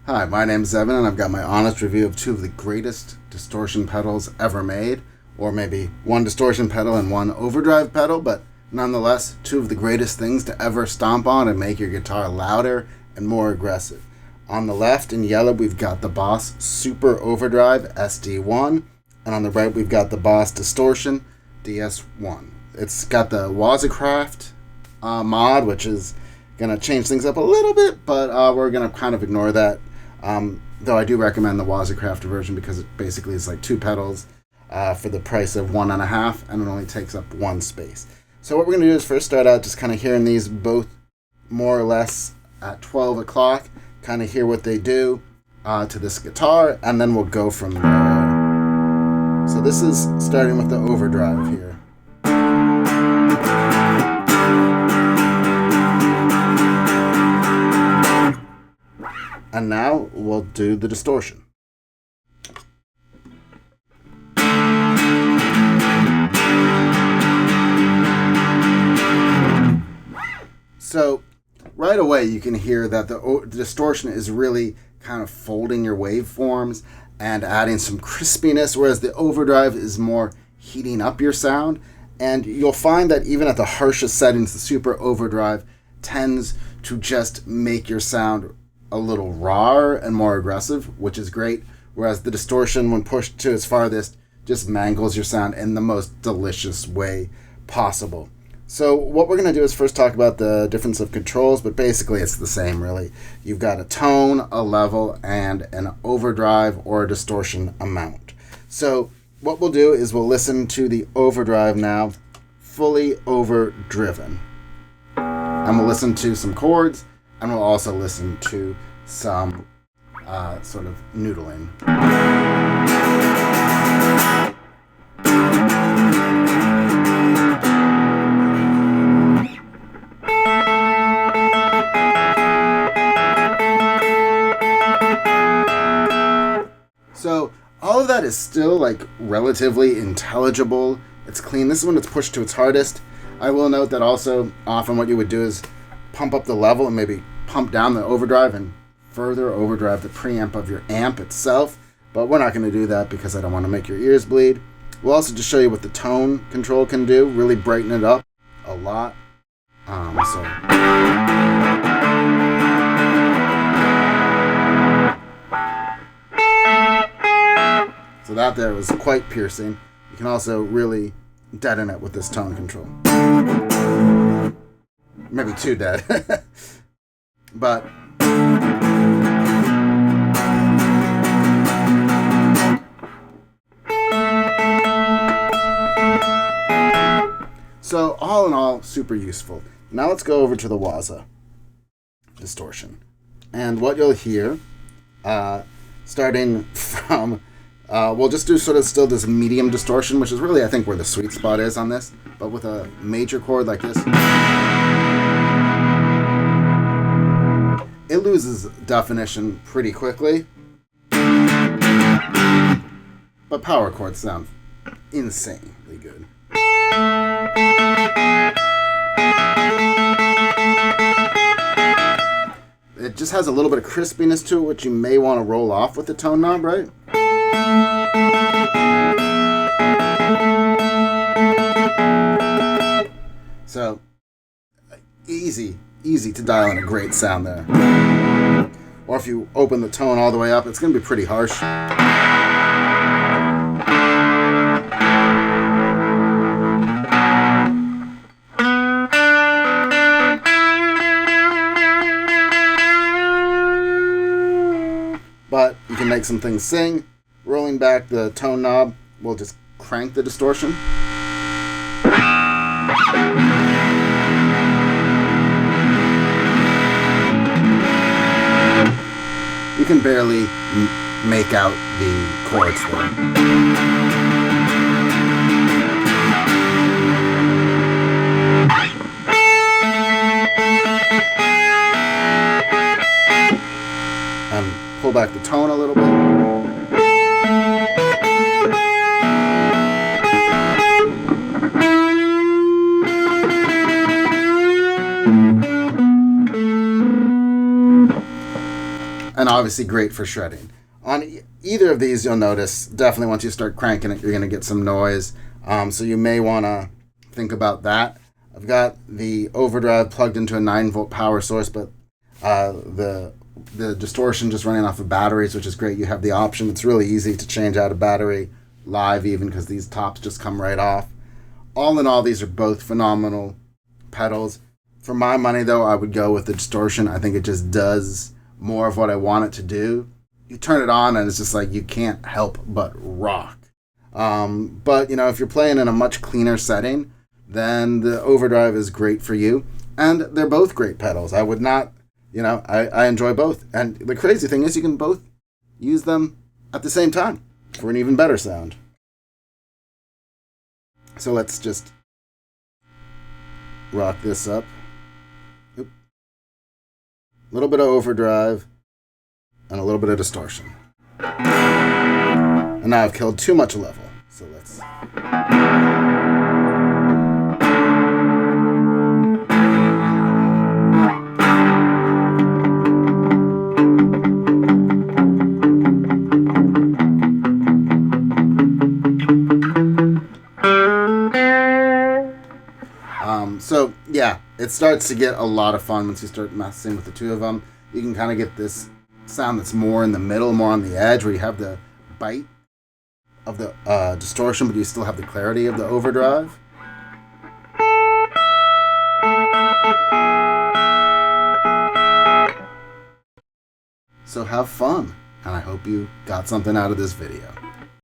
Hi, my name's Evan, and I've got my honest review of two of the greatest distortion pedals ever made, or maybe one distortion pedal and one overdrive pedal, but nonetheless, two of the greatest things to ever stomp on and make your guitar louder and more aggressive. On the left, in yellow, we've got the Boss Super Overdrive SD-1, and on the right, we've got the Boss Distortion DS-1. It's got the Versatility mod, which is going to change things up a little bit, but we're going to kind of ignore that. Though I do recommend the Versatility version because it basically is like two pedals for the price of 1.5, and it only takes up one space. So what we're going to do is first start out just kind of hearing these both more or less at 12 o'clock, kind of hear what they do to this guitar, and then we'll go from there. So this is starting with the overdrive here. And now we'll do the distortion. So right away you can hear that the distortion is really kind of folding your waveforms and adding some crispiness, whereas the overdrive is more heating up your sound. And you'll find that even at the harshest settings, the super overdrive tends to just make your sound a little rawer and more aggressive, which is great, whereas the distortion, when pushed to its farthest, just mangles your sound in the most delicious way possible. So what we're going to do is first talk about the difference of controls, but basically it's the same, really. You've got a tone, a level, and an overdrive or a distortion amount. So what we'll do is we'll listen to the overdrive now, fully overdriven. And we'll listen to some chords, and we'll also listen to some sort of noodling. So all of that is still like relatively intelligible. It's clean. This is when it's pushed to its hardest. I will note that also often what you would do is pump up the level and maybe pump down the overdrive and further overdrive the preamp of your amp itself, but we're not going to do that because I don't want to make your ears bleed. We'll also just show you what the tone control can do, really brighten it up a lot. So that there was quite piercing. You can also really deaden it with this tone control. Maybe too dead. But so all in all, super useful. Now let's go over to the Waza distortion. And what you'll hear, starting from, we'll just do sort of still this medium distortion, which is really, I think, where the sweet spot is on this, but with a major chord like this. It loses definition pretty quickly, but power chords sound insanely good. It just has a little bit of crispiness to it, which you may want to roll off with the tone knob, right? So, easy to dial in a great sound there. Or if you open the tone all the way up, it's going to be pretty harsh. But you can make some things sing. Rolling back the tone knob, we'll just crank the distortion. You can barely make out the chords there. And pull back the tone a little bit. and obviously great for shredding. On either of these, you'll notice definitely once you start cranking it, you're going to get some noise. So you may want to think about that. I've got the overdrive plugged into a 9-volt power source, but the distortion just running off of batteries, which is great. You have the option. It's really easy to change out a battery live even because these tops just come right off. All in all, these are both phenomenal pedals. For my money, though, I would go with the distortion. I think it just does more of what I want it to do. You turn it on and it's just like you can't help but rock. But, if you're playing in a much cleaner setting, then the overdrive is great for you. And they're both great pedals. I would not, I enjoy both. And the crazy thing is you can both use them at the same time for an even better sound. So let's just rock this up. Oop. A little bit of overdrive and a little bit of distortion. And now I've killed too much level. So let's... So, yeah, it starts to get a lot of fun once you start messing with the two of them. You can kind of get this sound that's more in the middle, more on the edge, where you have the bite of the distortion, but you still have the clarity of the overdrive. So have fun, and I hope you got something out of this video.